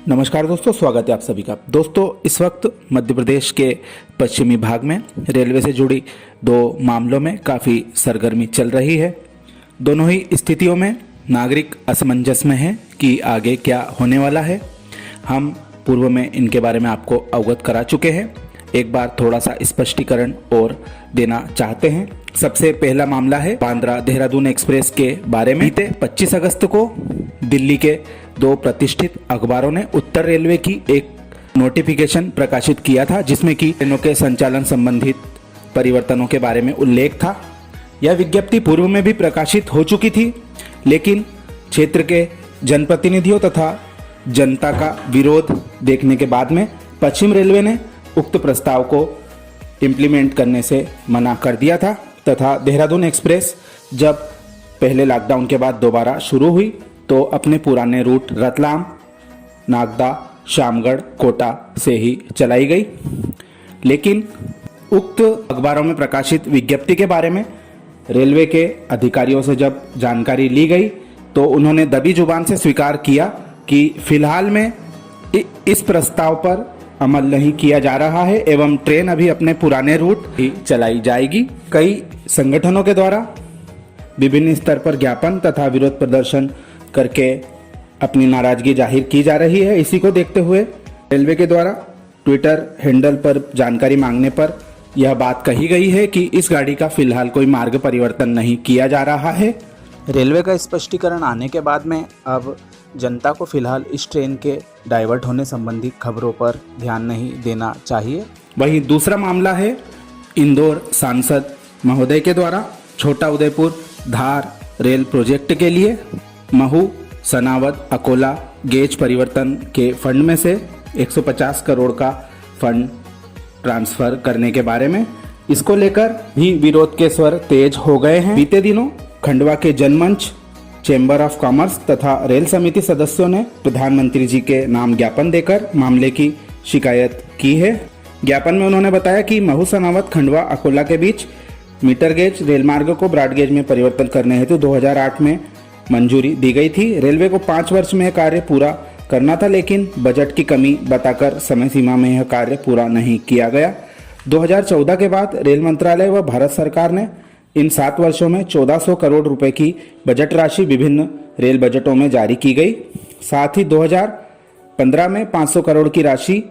नमस्कार दोस्तों, स्वागत है आप सभी का। दोस्तों, इस वक्त मध्य प्रदेश के पश्चिमी भाग में रेलवे से जुड़ी दो मामलों में काफ़ी सरगर्मी चल रही है। दोनों ही स्थितियों में नागरिक असमंजस में है कि आगे क्या होने वाला है। हम पूर्व में इनके बारे में आपको अवगत करा चुके हैं। एक बार थोड़ा सा स्पष्टीकरण और देना चाहते हैं। सबसे पहला मामला है बांद्रा देहरादून एक्सप्रेस के बारे में। बीते 25 अगस्त को दिल्ली के दो प्रतिष्ठित अखबारों ने उत्तर रेलवे की एक नोटिफिकेशन प्रकाशित किया था, जिसमें कि ट्रेनों के संचालन संबंधित परिवर्तनों के बारे में उल्लेख था। यह विज्ञप्ति पूर्व में भी प्रकाशित हो चुकी थी, लेकिन क्षेत्र के जनप्रतिनिधियों तथा जनता का विरोध देखने के बाद में पश्चिम रेलवे ने उक्त प्रस्ताव को इम्प्लीमेंट करने से मना कर दिया था तथा देहरादून एक्सप्रेस जब पहले लॉकडाउन के बाद दोबारा शुरू हुई तो अपने पुराने रूट रतलाम, नागदा, शामगढ़, कोटा से ही चलाई गई। लेकिन उक्त अखबारों में प्रकाशित विज्ञप्ति के बारे में रेलवे के अधिकारियों से जब जानकारी ली गई तो उन्होंने दबी जुबान से स्वीकार किया कि फिलहाल में इस प्रस्ताव पर अमल नहीं किया जा रहा है एवं ट्रेन अभी अपने पुराने रूट ही चलाई जाएगी। कई संगठनों के द्वारा विभिन्न स्तर पर ज्ञापन तथा विरोध प्रदर्शन करके अपनी नाराजगी जाहिर की जा रही है। इसी को देखते हुए रेलवे के द्वारा ट्विटर हैंडल पर जानकारी मांगने पर यह बात कही गई है कि इस गाड़ी का फिलहाल कोई मार्ग परिवर्तन नहीं किया जा रहा है। रेलवे का स्पष्टीकरण आने के बाद में अब जनता को फिलहाल इस ट्रेन के डाइवर्ट होने संबंधी खबरों पर ध्यान नहीं देना चाहिए। वहीं दूसरा मामला है इंदौर सांसद महोदय के द्वारा छोटा उदयपुर धार रेल प्रोजेक्ट के लिए महू सनावद अकोला गेज परिवर्तन के फंड में से 150 करोड़ का फंड ट्रांसफर करने के बारे में। इसको लेकर भी विरोध के स्वर तेज हो गए हैं। बीते दिनों खंडवा के जनमंच, चेंबर ऑफ कॉमर्स तथा रेल समिति सदस्यों ने प्रधानमंत्री जी के नाम ज्ञापन देकर मामले की शिकायत की है। ज्ञापन में उन्होंने बताया कि महू सनावद खंडवा अकोला के बीच मीटर गेज रेल मार्ग को ब्रॉड गेज में परिवर्तन करने हेतु 2008 में मंजूरी दी गई थी। रेलवे को 5 वर्ष में यह कार्य पूरा करना था, लेकिन बजट की कमी बताकर समय सीमा में यह कार्य पूरा नहीं किया गया। 2014 के बाद रेल मंत्रालय व भारत सरकार ने इन 7 वर्षों में 1400 करोड़ रुपए की बजट राशि विभिन्न रेल बजटों में जारी की गई। साथ ही 2015 में 500 करोड़ की राशि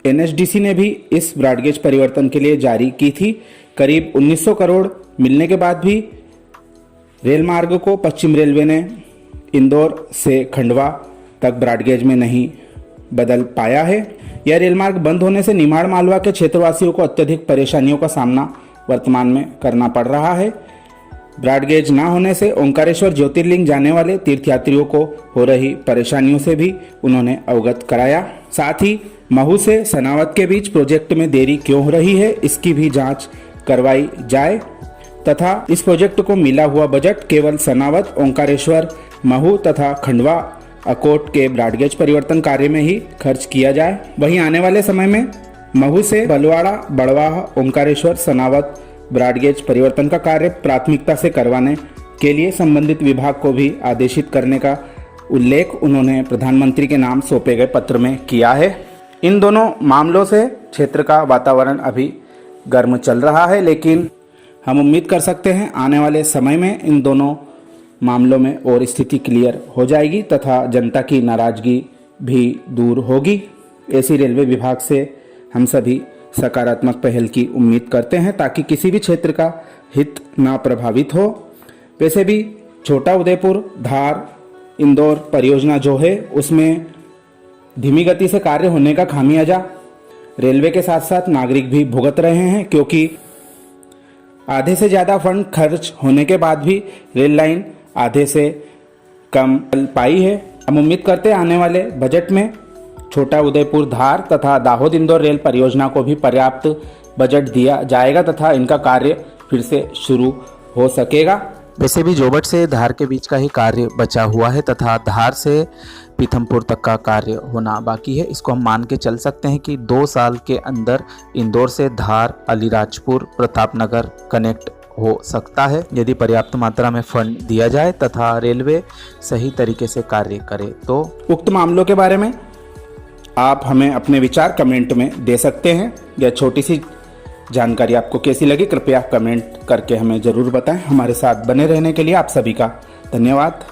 एनएचडीसी ने भी इस ब्रॉडगेज परिवर्तन के लिए जारी की थी। करीब 1900 करोड़ मिलने के बाद भी रेल मार्ग को पश्चिम रेलवे ने इंदौर से खंडवा तक ब्रॉडगेज में नहीं बदल पाया है। यह रेल मार्ग बंद होने से निमाड़ मालवा के क्षेत्रवासियों को अत्यधिक परेशानियों का सामना वर्तमान में करना पड़ रहा है। ब्रॉडगेज ना होने से ओंकारेश्वर ज्योतिर्लिंग जाने वाले तीर्थयात्रियों को हो रही परेशानियों से भी उन्होंने अवगत कराया। साथ ही महू से सनावद के बीच प्रोजेक्ट में देरी क्यों हो रही है, इसकी भी जांच करवाई जाए तथा इस प्रोजेक्ट को मिला हुआ बजट केवल सनावद, ओंकारेश्वर, महू तथा खंडवा अकोट के ब्रॉडगेज परिवर्तन कार्य में ही खर्च किया जाए। वहीं आने वाले समय में महू से बलवाड़ा, बड़वाह, ओंकारेश्वर, सनावद ब्रॉडगेज परिवर्तन का कार्य प्राथमिकता से करवाने के लिए संबंधित विभाग को भी आदेशित करने का उल्लेख उन्होंने प्रधानमंत्री के नाम सौंपे गए पत्र में किया है। इन दोनों मामलों से क्षेत्र का वातावरण अभी गर्म चल रहा है, लेकिन हम उम्मीद कर सकते हैं आने वाले समय में इन दोनों मामलों में और स्थिति क्लियर हो जाएगी तथा जनता की नाराजगी भी दूर होगी। ऐसी रेलवे विभाग से हम सभी सकारात्मक पहल की उम्मीद करते हैं ताकि किसी भी क्षेत्र का हित ना प्रभावित हो। वैसे भी छोटा उदयपुर धार इंदौर परियोजना जो है उसमें धीमी गति से कार्य होने का खामियाजा रेलवे के साथ साथ नागरिक भी भुगत रहे हैं, क्योंकि आधे से ज़्यादा फंड खर्च होने के बाद भी रेल लाइन आधे से कम चल पाई है। हम उम्मीद करते हैं आने वाले बजट में छोटा उदयपुर धार तथा दाहोद इंदौर रेल परियोजना को भी पर्याप्त बजट दिया जाएगा तथा इनका कार्य फिर से शुरू हो सकेगा। वैसे भी जोबट से धार के बीच का ही कार्य बचा हुआ है तथा धार से पीथमपुर तक का कार्य होना बाकी है। इसको हम मान के चल सकते हैं कि 2 साल के अंदर इंदौर से धार, अलीराजपुर, प्रतापनगर कनेक्ट हो सकता है यदि पर्याप्त मात्रा में फंड दिया जाए तथा रेलवे सही तरीके से कार्य करे। तो उक्त मामलों के बारे में आप हमें अपने विचार कमेंट में दे सकते हैं। यह छोटी सी जानकारी आपको कैसी लगी, कृपया कमेंट करके हमें ज़रूर बताएं। हमारे साथ बने रहने के लिए आप सभी का धन्यवाद।